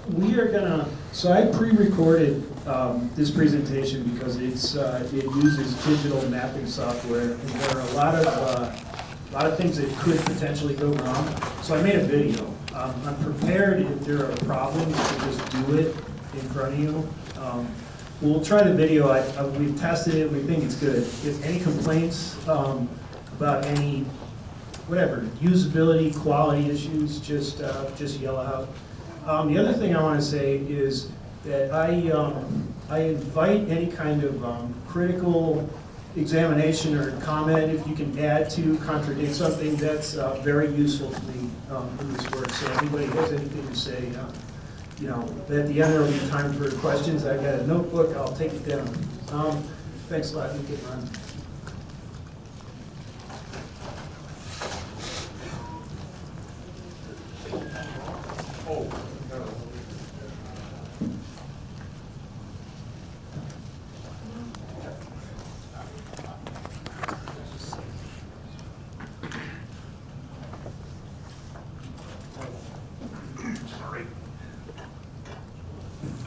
We are gonna, so I pre-recorded this presentation because it uses digital mapping software, and there are a lot of things that could potentially go wrong. So I made a video. I'm prepared if there are problems to just do it in front of you. We'll try the video. We've tested it. We think it's good. If any complaints about any, whatever, usability, quality issues, just yell out. The other thing I want to say is that I invite any kind of critical examination or comment if you can add to, contradict something. That's very useful to me in this work. So if anybody has anything to say, you know, at the end there will be time for questions. I've got a notebook. I'll take it down. Thanks a lot. You can run.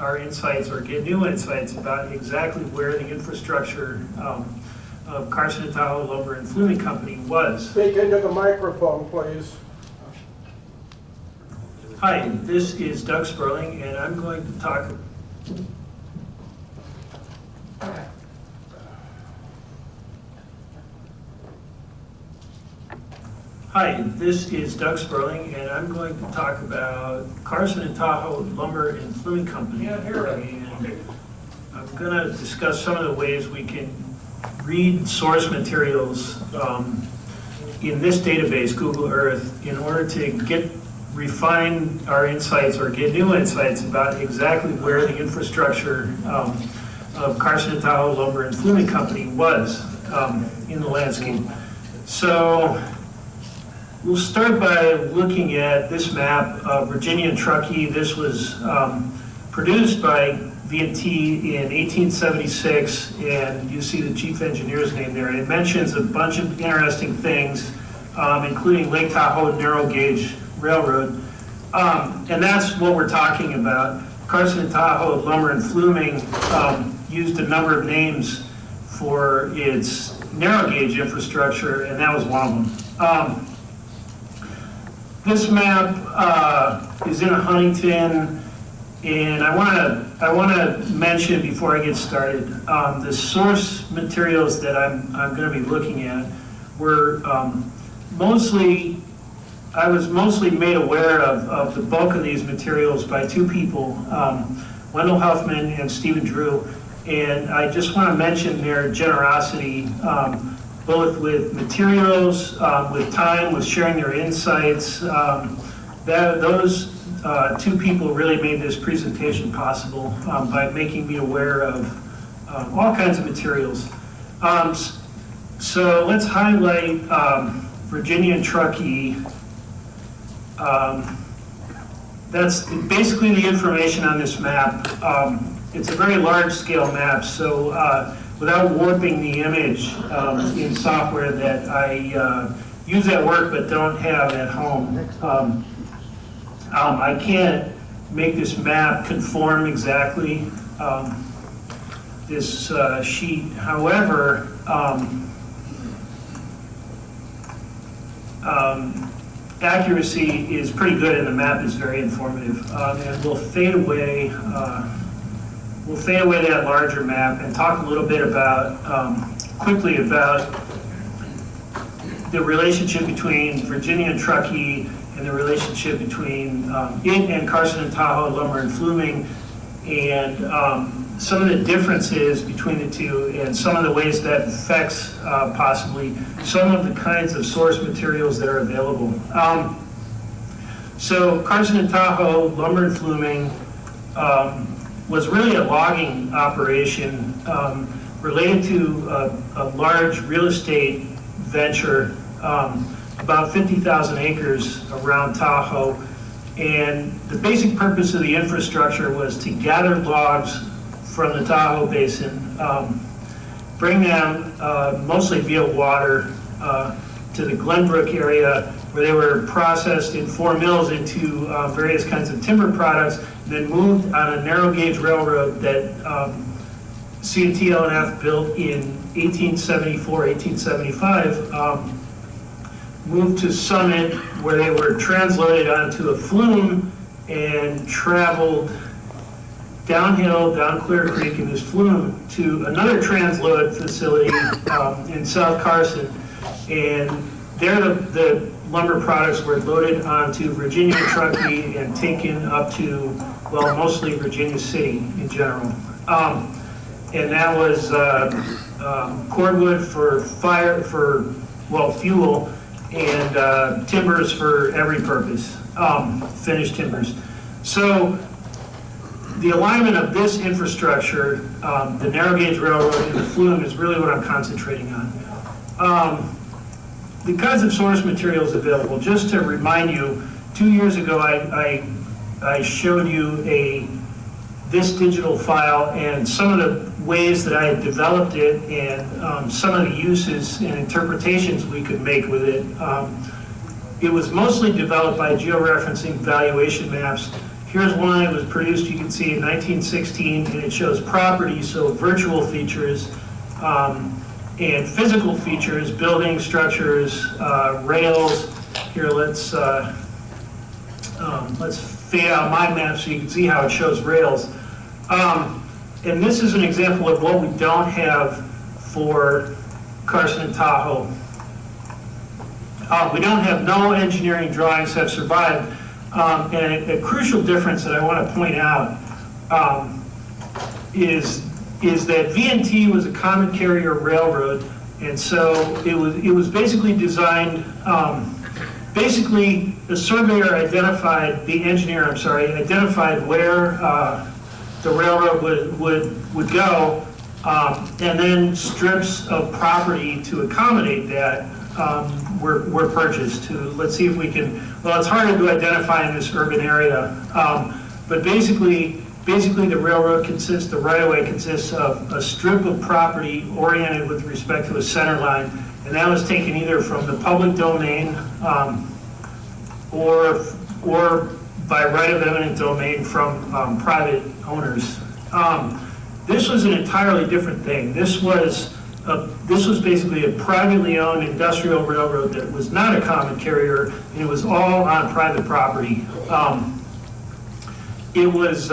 Our insights, or get new insights about exactly where the infrastructure of Carson and Tahoe Lumber and Fluming Company was. Speak into the microphone, please. Hi, this is Doug Spurling, and I'm going to talk. Hi, this is Doug Spurling, and I'm going to talk about Carson and Tahoe Lumber and Fluming Company. Yeah, here. And I'm going to discuss some of the ways we can read source materials in this database, Google Earth, in order to refine our insights or get new insights about exactly where the infrastructure of Carson and Tahoe Lumber and Fluming Company was in the landscape. So we'll start by looking at this map of Virginia and Truckee. This was produced by V&T in 1876, and you see the chief engineer's name there. And it mentions a bunch of interesting things, including Lake Tahoe narrow gauge railroad. And that's what we're talking about. Carson and Tahoe Lumber and Fluming used a number of names for its narrow gauge infrastructure, and that was one of them. This map is in Huntington, and I want to mention before I get started, the source materials that I'm going to be looking at were I was mostly made aware of the bulk of these materials by two people, Wendell Huffman and Stephen Drew, and I just want to mention their generosity, both with materials, with time, with sharing their insights. Those two people really made this presentation possible by making me aware of all kinds of materials. So let's highlight Virginia and Truckee. That's basically the information on this map. It's a very large scale map, so without warping the image in software that I use at work but don't have at home, I can't make this map conform exactly this sheet. However, accuracy is pretty good and the map is very informative. And we'll fade away that larger map and talk a little bit about, quickly about the relationship between Virginia and Truckee and the relationship between it and Carson and Tahoe Lumber and Fluming, and some of the differences between the two and some of the ways that affects possibly some of the kinds of source materials that are available. So Carson and Tahoe Lumber and Fluming was really a logging operation related to a large real estate venture, about 50,000 acres around Tahoe. And the basic purpose of the infrastructure was to gather logs from the Tahoe Basin, bring them mostly via water to the Glenbrook area, where they were processed in 4 mills into various kinds of timber products, and then moved on a narrow gauge railroad that C&T-L&F built in 1874, 1875, moved to Summit, where they were transloaded onto a flume and traveled downhill, down Clear Creek in this flume to another transload facility in South Carson. And there the lumber products were loaded onto Virginia and Truckee and taken up to, well, mostly Virginia City in general. And that was cordwood for fire, fuel, and timbers for every purpose, finished timbers. So the alignment of this infrastructure, the narrow gauge railroad and the flume, is really what I'm concentrating on. The kinds of source materials available, just to remind you, 2 years ago I showed you this digital file and some of the ways that I had developed it and some of the uses and interpretations we could make with it. It was mostly developed by georeferencing valuation maps. Here's one that was produced, you can see, in 1916, and it shows properties, so virtual features, and physical features, buildings, structures, rails. Here, let's fade out my map so you can see how it shows rails. And this is an example of what we don't have for Carson and Tahoe. We don't have, no engineering drawings have survived. And a crucial difference that I want to point out is that V&T was a common carrier railroad, and so it was basically designed. Basically, the surveyor identified, the engineer, I'm sorry, identified where the railroad would go, and then strips of property to accommodate that were purchased. Let's see if we can. Well, it's harder to identify in this urban area, but basically the railroad consists, the right-of-way consists of a strip of property oriented with respect to a center line, and that was taken either from the public domain or by right of eminent domain from private owners. This was an entirely different thing. This was basically a privately owned industrial railroad that was not a common carrier, and it was all on private property. It was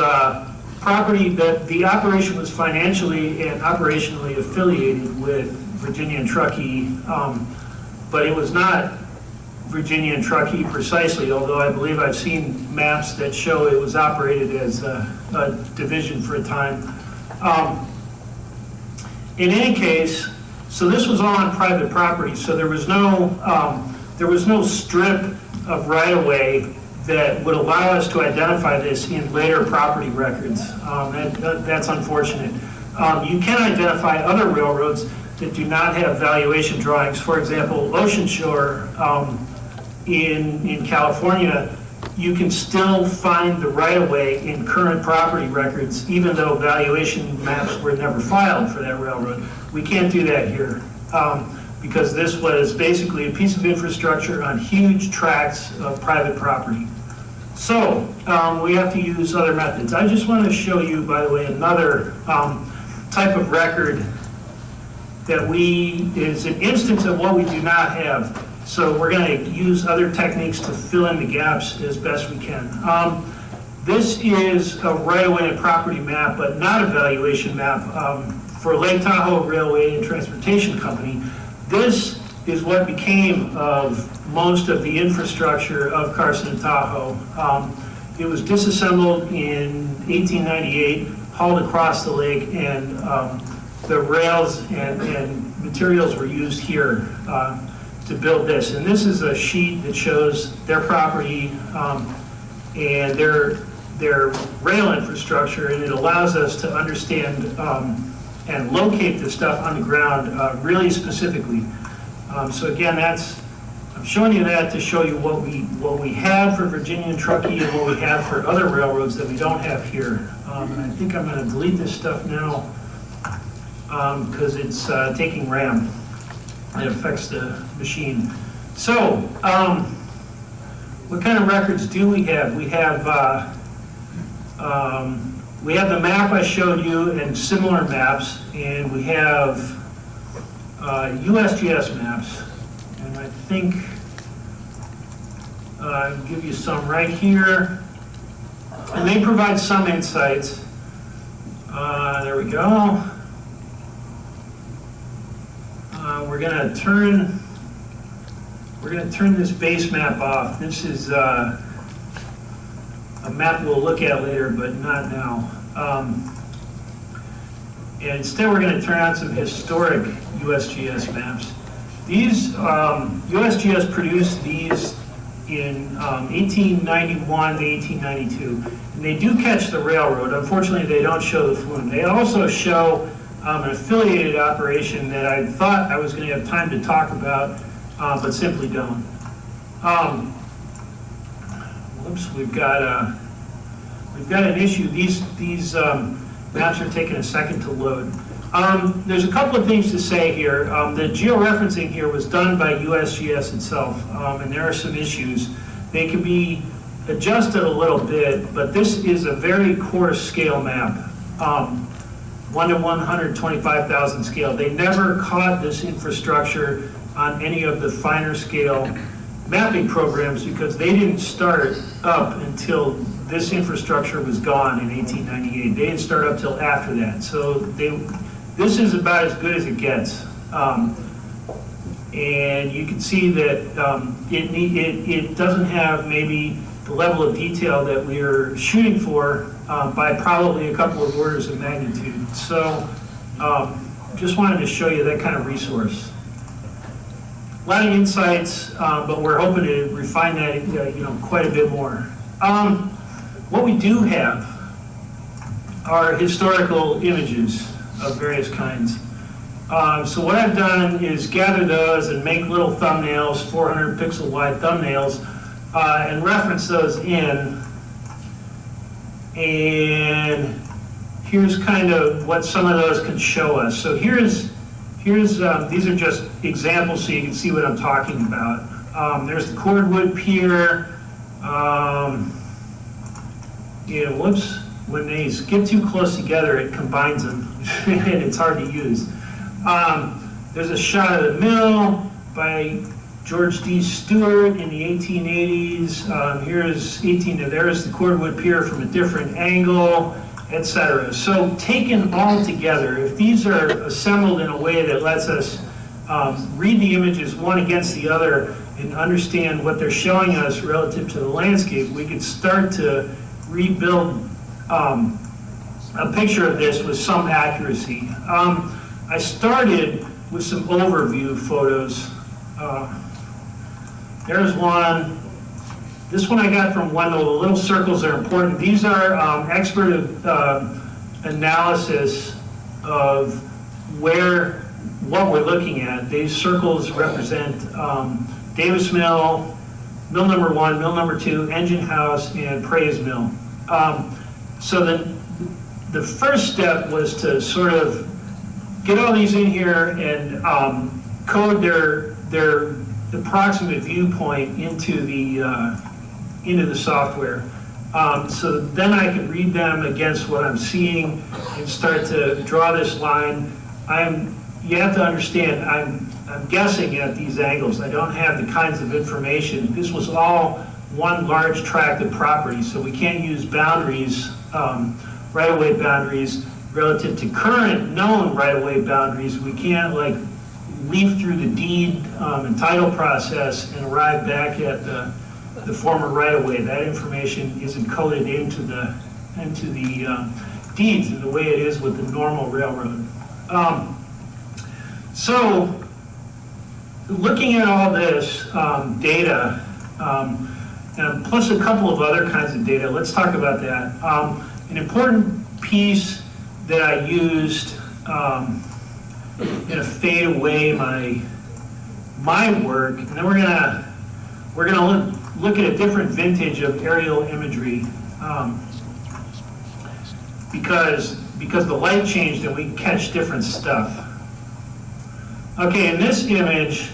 property that the operation was financially and operationally affiliated with Virginia and Truckee, but it was not Virginia and Truckee precisely, although I believe I've seen maps that show it was operated as a division for a time. In any case, so this was all on private property, so there was no strip of right-of-way that would allow us to identify this in later property records. That's unfortunate. You can identify other railroads that do not have valuation drawings. For example, Ocean Shore in California, you can still find the right-of-way in current property records, even though valuation maps were never filed for that railroad. We can't do that here because this was basically a piece of infrastructure on huge tracts of private property. So we have to use other methods. I just want to show you, by the way, another type of record that is an instance of what we do not have. So we're going to use other techniques to fill in the gaps as best we can. This is a right-of-way and property map, but not a valuation map for Lake Tahoe Railway and Transportation Company. This is what became of most of the infrastructure of Carson and Tahoe. It was disassembled in 1898, hauled across the lake, and the rails and materials were used here to build this. And this is a sheet that shows their property and their rail infrastructure, and it allows us to understand and locate the stuff on the ground really specifically. So again, I'm showing you that to show you what we have for Virginia and Truckee and what we have for other railroads that we don't have here. And I think I'm going to delete this stuff now because it's taking RAM. It affects the machine. So what kind of records do we have? We have the map I showed you and similar maps, and we have USGS maps, and I think I'll give you some right here, and they provide some insights. There we go. We're going to turn this base map off. This is a map we'll look at later, but not now. And instead, we're going to turn on some historic USGS maps. These USGS produced these in 1891 to 1892, and they do catch the railroad. Unfortunately, they don't show the flume. They also show an affiliated operation that I thought I was going to have time to talk about, but simply don't. Whoops, we've got an issue. These maps are taking a second to load. There's a couple of things to say here. The georeferencing here was done by USGS itself, and there are some issues. They can be adjusted a little bit, but this is a very coarse scale map, 1 to 125,000 scale. They never caught this infrastructure on any of the finer scale mapping programs because they didn't start up until this infrastructure was gone in 1898. They didn't start up till after that. So this is about as good as it gets. And you can see that it doesn't have maybe the level of detail that we're shooting for by probably a couple of orders of magnitude. So just wanted to show you that kind of resource. A lot of insights, but we're hoping to refine that quite a bit more. What we do have are historical images of various kinds. So what I've done is gather those and make little thumbnails, 400 pixel wide thumbnails, and reference those in. And here's kind of what some of those can show us. So here's these are just examples so you can see what I'm talking about. There's the Cordwood Pier. Whoops, when they get too close together, it combines them, and it's hard to use. There's a shot of the mill by George D. Stewart in the 1880s. There's the Cordwood Pier from a different angle, etc. So taken all together, if these are assembled in a way that lets us read the images one against the other and understand what they're showing us relative to the landscape, we could start to rebuild a picture of this with some accuracy. I started with some overview photos. There's one. This one I got from Wendell. The little circles are important. These are expert analysis of what we're looking at. These circles represent Davis Mill, Mill number 1, Mill number 2, Engine House, and Praise Mill. So the first step was to sort of get all these in here and code their approximate viewpoint into the software. So then I can read them against what I'm seeing and start to draw this line. You have to understand, I'm guessing at these angles. I don't have the kinds of information. This was all one large tract of property, so we can't use boundaries, right-of-way boundaries, relative to current known right-of-way boundaries. We can't leaf through the deed and title process and arrive back at the former right-of-way. That information is encoded into the deeds the way it is with the normal railroad. So looking at all this data, and plus a couple of other kinds of data, let's talk about that. An important piece that I used in a fade away my work, and then we're gonna look at a different vintage of aerial imagery because the light changed and we can catch different stuff. Okay, in this image,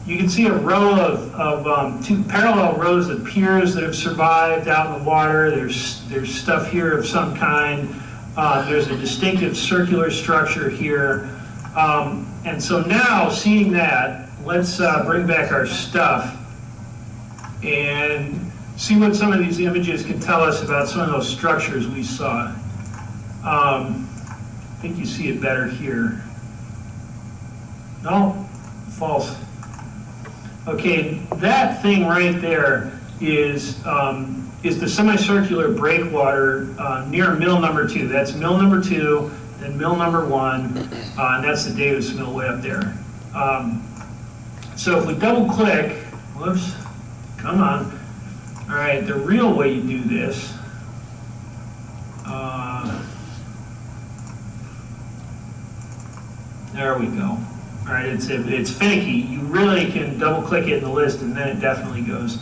you can see a row of two parallel rows of piers that have survived out in the water. There's stuff here of some kind. There's a distinctive circular structure here. And so now, seeing that, let's bring back our stuff and see what some of these images can tell us about some of those structures we saw. I think you see it better here. No? False. Okay, that thing right there is the semicircular breakwater near mill number 2. That's mill number 2, then mill number 1, and that's the Davis mill way up there. So if we double click, whoops, come on. All right, the real way you do this, there we go. All right, it's finicky. You really can double click it in the list and then it definitely goes.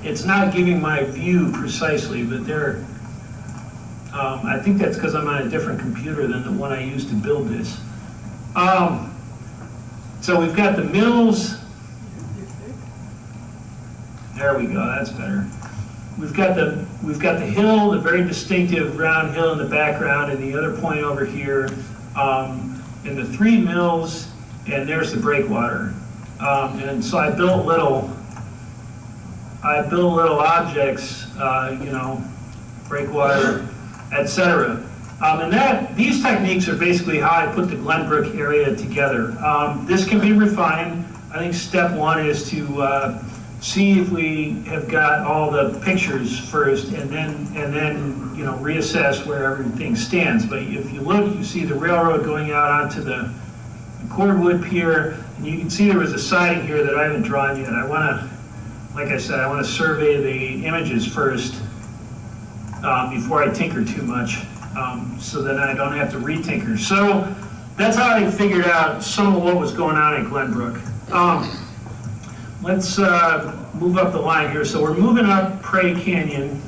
It's not giving my view precisely, but there, I think that's because I'm on a different computer than the one I used to build this. So we've got the mills. There we go, that's better. We've got the hill, the very distinctive round hill in the background, and the other point over here, and the 3 mills, and there's the breakwater. And so I built little objects, you know, breakwater, etc. And these techniques are basically how I put the Glenbrook area together. This can be refined. I think step 1 is to see if we have got all the pictures first, and then you know, reassess where everything stands. But if you look, you see the railroad going out onto the cordwood pier, and you can see there was a siding here that I haven't drawn yet. I want to, like I said, I want to survey the images first before I tinker too much, so that I don't have to re-tinker. So that's how I figured out some of what was going on at Glenbrook. Let's move up the line here. So we're moving up Prairie Canyon,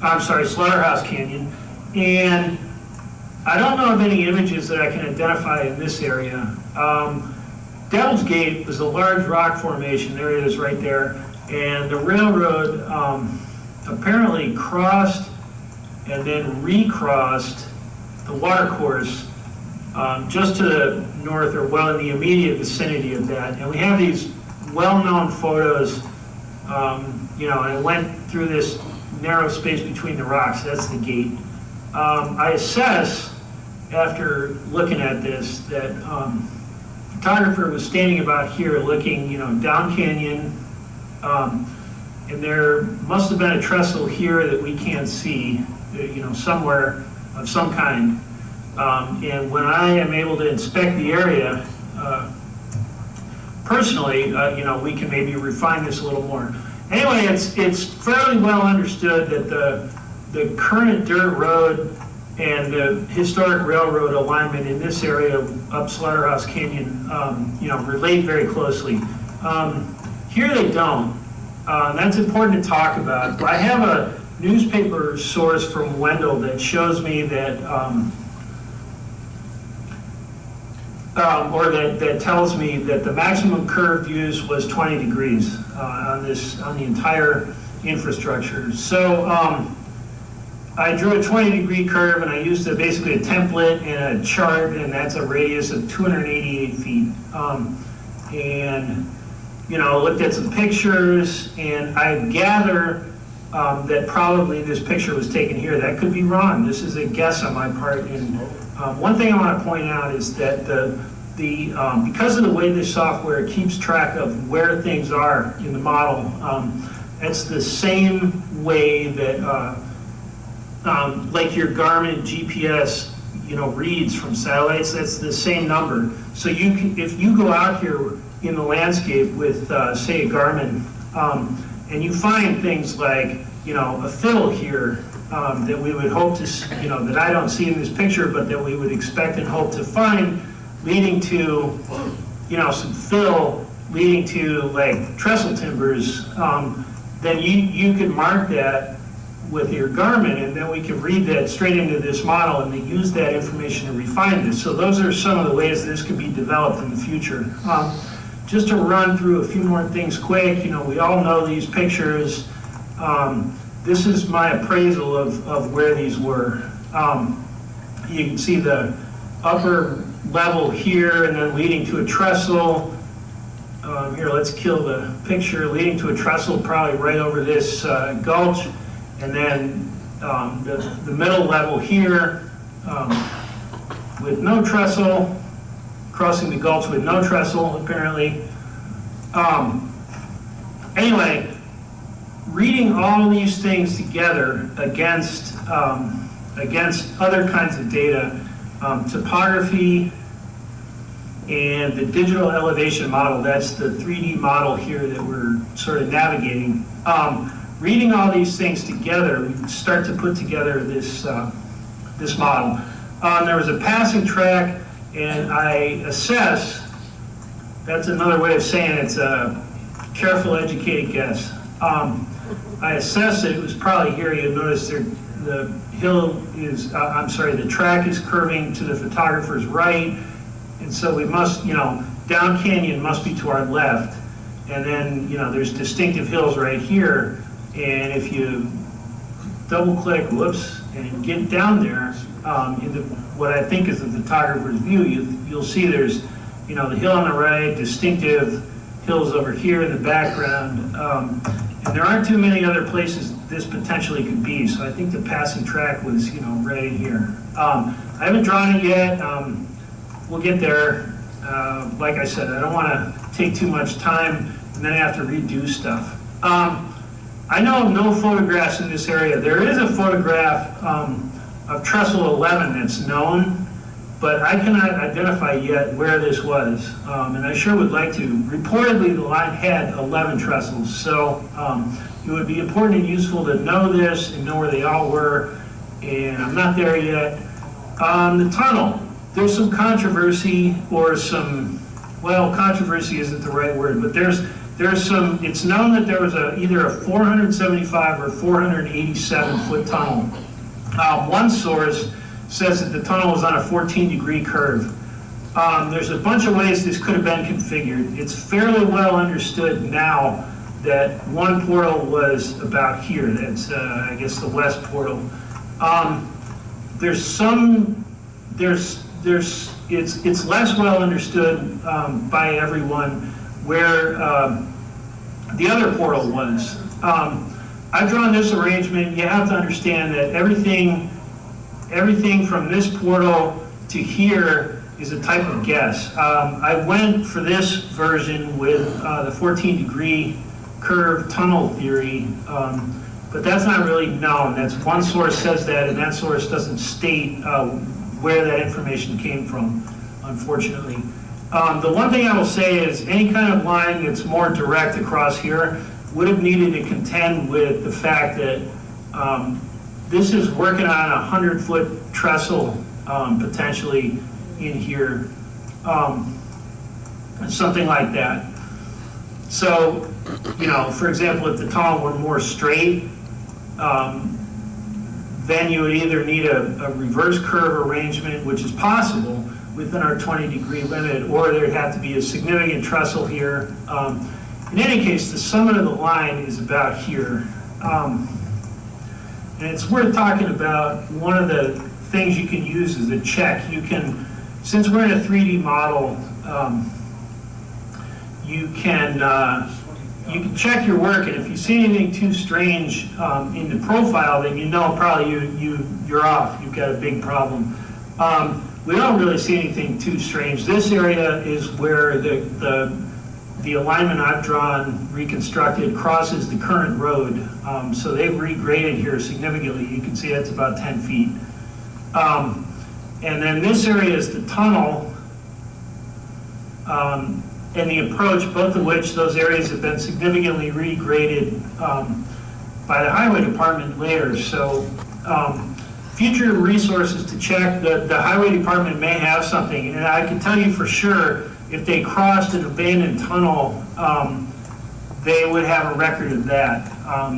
I'm sorry, Slaughterhouse Canyon, and I don't know of any images that I can identify in this area. Devil's Gate was a large rock formation. There it is right there. And the railroad apparently crossed and then recrossed the watercourse just to the north, or well in the immediate vicinity of that. And we have these well-known photos, you know, and it went through this narrow space between the rocks. That's the gate. I assess, after looking at this, that photographer was standing about here looking, you know, down canyon, and there must have been a trestle here that we can't see, you know, somewhere of some kind. And when I am able to inspect the area, personally, you know, we can maybe refine this a little more. Anyway, it's fairly well understood that the current dirt road and the historic railroad alignment in this area up Slaughterhouse Canyon, you know, relate very closely. Here they don't. That's important to talk about. I have a newspaper source from Wendell that shows me that, or that tells me that the maximum curve used was 20 degrees on the entire infrastructure. So I drew a 20-degree curve, and I used basically a template and a chart, and that's a radius of 288 feet. And you know, looked at some pictures, and I gather that probably this picture was taken here. That could be wrong. This is a guess on my part. And one thing I want to point out is that because of the way this software keeps track of where things are in the model, it's the same way that like your Garmin GPS, you know, reads from satellites. That's the same number. So you can, if you go out here in the landscape with, say, a Garmin, and you find things like, you know, a fiddle here that we would hope to, you know, that I don't see in this picture, but that we would expect and hope to find, leading to, you know, some fill, leading to like trestle timbers, then you could mark that with your Garmin, and then we can read that straight into this model and they use that information to refine this. So those are some of the ways this could be developed in the future. Just to run through a few more things quick, you know, we all know these pictures. This is my appraisal of where these were. You can see the upper level here and then leading to a trestle. Here, let's kill the picture. Leading to a trestle probably right over this gulch. And then the middle level here with no trestle, crossing the gulch with no trestle apparently. Anyway, reading all these things together against other kinds of data, topography and the digital elevation model, that's the 3D model here that we're sort of navigating. Reading all these things together, we can start to put together this, this model. There was a passing track, and I assess, that's another way of saying it's a careful, educated guess. I assess that it was probably here. You'll notice there, the hill is, the track is curving to the photographer's right, and so we must, you know, down canyon must be to our left, and then, you know, there's distinctive hills right here. And if you double click, whoops, and get down there into what I think is the photographer's view, you'll see there's, you know, the hill on the right, distinctive hills over here in the background. And there aren't too many other places this potentially could be. So I think the passing track was, you know, right here. I haven't drawn it yet. We'll get there. Like I said, I don't want to take too much time and then I have to redo stuff. I know of no photographs in this area. There is a photograph of trestle 11 that's known, but I cannot identify yet where this was, and I sure would like to. Reportedly, the line had 11 trestles, so it would be important and useful to know this and know where they all were, and I'm not there yet. The tunnel, there's some controversy, or some, well, controversy isn't the right word, but there's some, it's known that there was either a 475 or 487 foot tunnel. One source says that the tunnel was on a 14-degree curve. There's a bunch of ways this could have been configured. It's fairly well understood now that one portal was about here. That's, I guess, the west portal. It's less well understood by everyone where the other portal was. I've drawn this arrangement. You have to understand that everything from this portal to here is a type of guess. I went for this version with the 14-degree curve tunnel theory, but that's not really known. That's one source says that, and that source doesn't state where that information came from, unfortunately. The one thing I will say is any kind of line that's more direct across here would have needed to contend with the fact that this is working on a 100-foot trestle potentially in here, something like that. So, you know, for example, if the tunnel were more straight, then you would either need a reverse curve arrangement, which is possible within our 20-degree limit, or there'd have to be a significant trestle here. In any case, the summit of the line is about here. And it's worth talking about. One of the things you can use is a check. You can, since we're in a 3D model, you can check your work, and if you see anything too strange in the profile, then you know probably you're off. You've got a big problem. We don't really see anything too strange. This area is where the alignment I've drawn, reconstructed, crosses the current road. So they've regraded here significantly. You can see that's about 10 feet. And then this area is the tunnel and the approach, both of which those areas have been significantly regraded by the highway department later. So future resources to check, the highway department may have something, and I can tell you for sure, if they crossed an abandoned tunnel, they would have a record of that.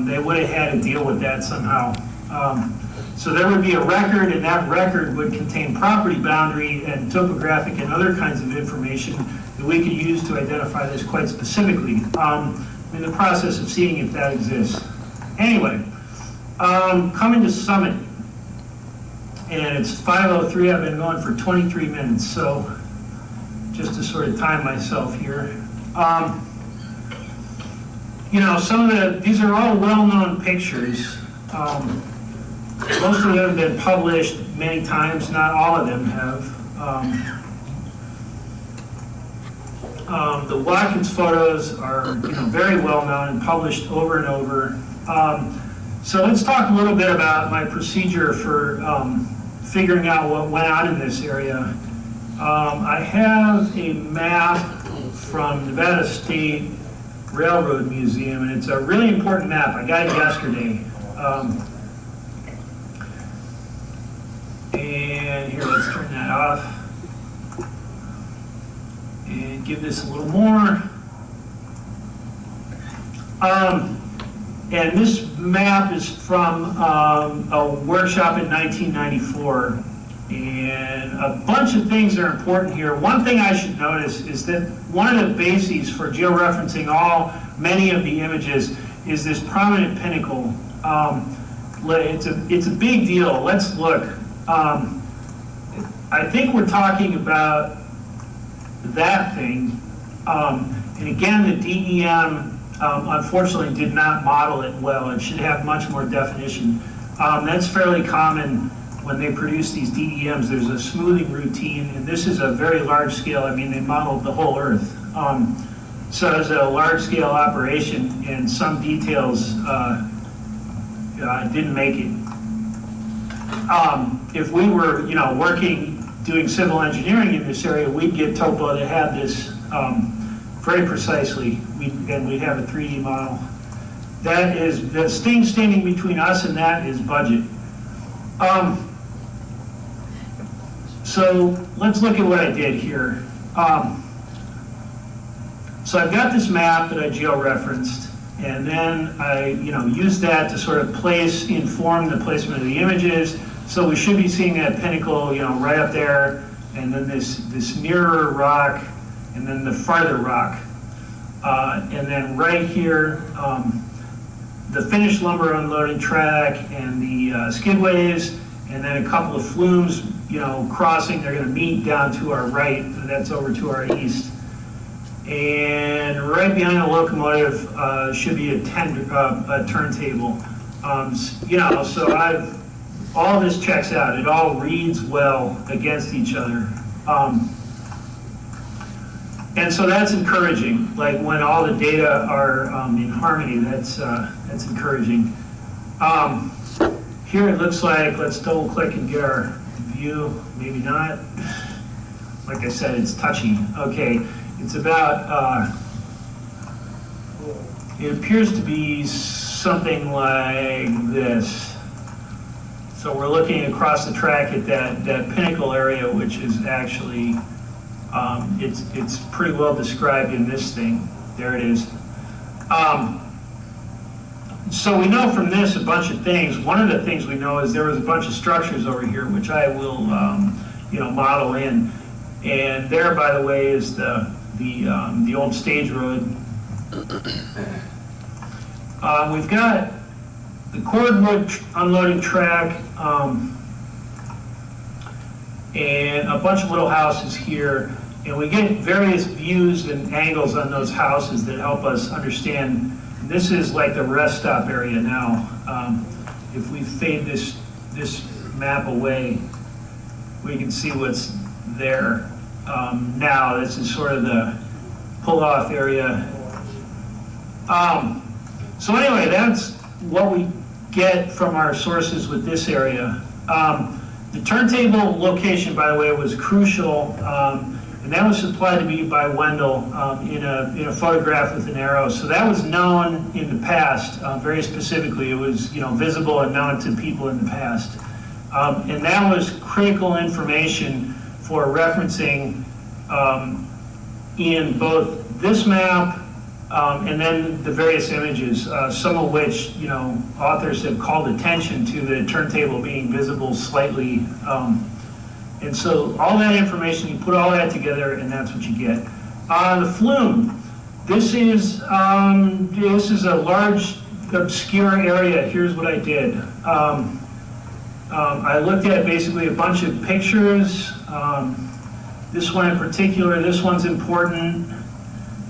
They would have had to deal with that somehow. So there would be a record, and that record would contain property boundary and topographic and other kinds of information that we could use to identify this quite specifically. In the process of seeing if that exists. Anyway, coming to Summit, and it's 5:03. I've been going for 23 minutes, so just to sort of time myself here. You know, these are all well-known pictures. Most of them have been published many times, not all of them have. The Watkins photos are, you know, very well-known and published over and over. So let's talk a little bit about my procedure for figuring out what went on in this area. I have a map from Nevada State Railroad Museum, and it's a really important map. I got it yesterday. And here, let's turn that off. And give this a little more. And this map is from a workshop in 1994. And a bunch of things are important here. One thing I should notice is that one of the bases for georeferencing many of the images is this prominent pinnacle. It's a big deal. Let's look. I think we're talking about that thing. And again, the DEM unfortunately did not model it well. It should have much more definition. That's fairly common when they produce these DEMs. There's a smoothing routine, and this is a very large scale. I mean, they modeled the whole Earth. So it's a large scale operation, and some details didn't make it. If we were, you know, doing civil engineering in this area, we'd get topo that had this very precisely, and we'd have a 3D model. That is, the thing standing between us and that is budget. So let's look at what I did here. So I've got this map that I georeferenced, and then I, you know, used that to sort of inform the placement of the images. So we should be seeing that pinnacle, you know, right up there, and then this nearer rock, and then the farther rock. And then right here, the finished lumber unloading track and the skidways, and then a couple of flumes, you know, crossing. They're going to meet down to our right, and that's over to our east. And right behind the locomotive should be a turntable. You know, so all this checks out. It all reads well against each other. And so that's encouraging. Like when all the data are in harmony, that's encouraging. Here it looks like, let's double click and get our view. Maybe not. Like I said, it's touchy. Okay, it's about, it appears to be something like this. So we're looking across the track at that pinnacle area, which is actually, it's pretty well described in this thing. There it is. So we know from this a bunch of things. One of the things we know is there was a bunch of structures over here, which I will, you know, model in. And there, by the way, is the old stage road. We've got the cordwood unloading track, and a bunch of little houses here, and we get various views and angles on those houses that help us understand. This is like the rest stop area now. If we fade this map away, we can see what's there. Now this is sort of the pull-off area. So anyway, that's what we get from our sources with this area. The turntable location, by the way, was crucial, and that was supplied to me by Wendell in a photograph with an arrow. So that was known in the past, very specifically. It was, you know, visible and known to people in the past, and that was critical information for referencing in both this map And then the various images, some of which, authors have called attention to the turntable being visible slightly. And so all that information, you put all that together, and that's what you get. The flume, this is a large, obscure area. Here's what I did. I looked at basically a bunch of pictures. This one in particular, this one's important.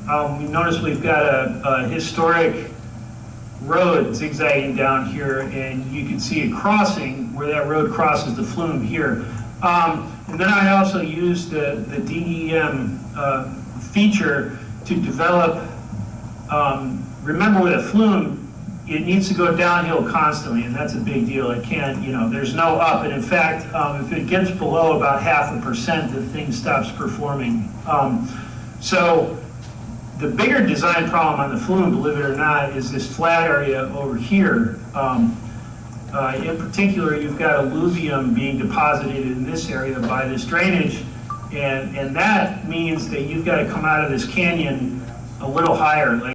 You notice we've got a historic road zigzagging down here, and you can see a crossing where that road crosses the flume here. And then I also used the DEM feature to develop, remember with a flume, it needs to go downhill constantly, and that's a big deal. It can't, there's no up, and in fact, if it gets below about 0.5%, the thing stops performing. So the bigger design problem on the flume, believe it or not, is this flat area over here. In particular, you've got alluvium being deposited in this area by this drainage, and that means that you've got to come out of this canyon a little higher.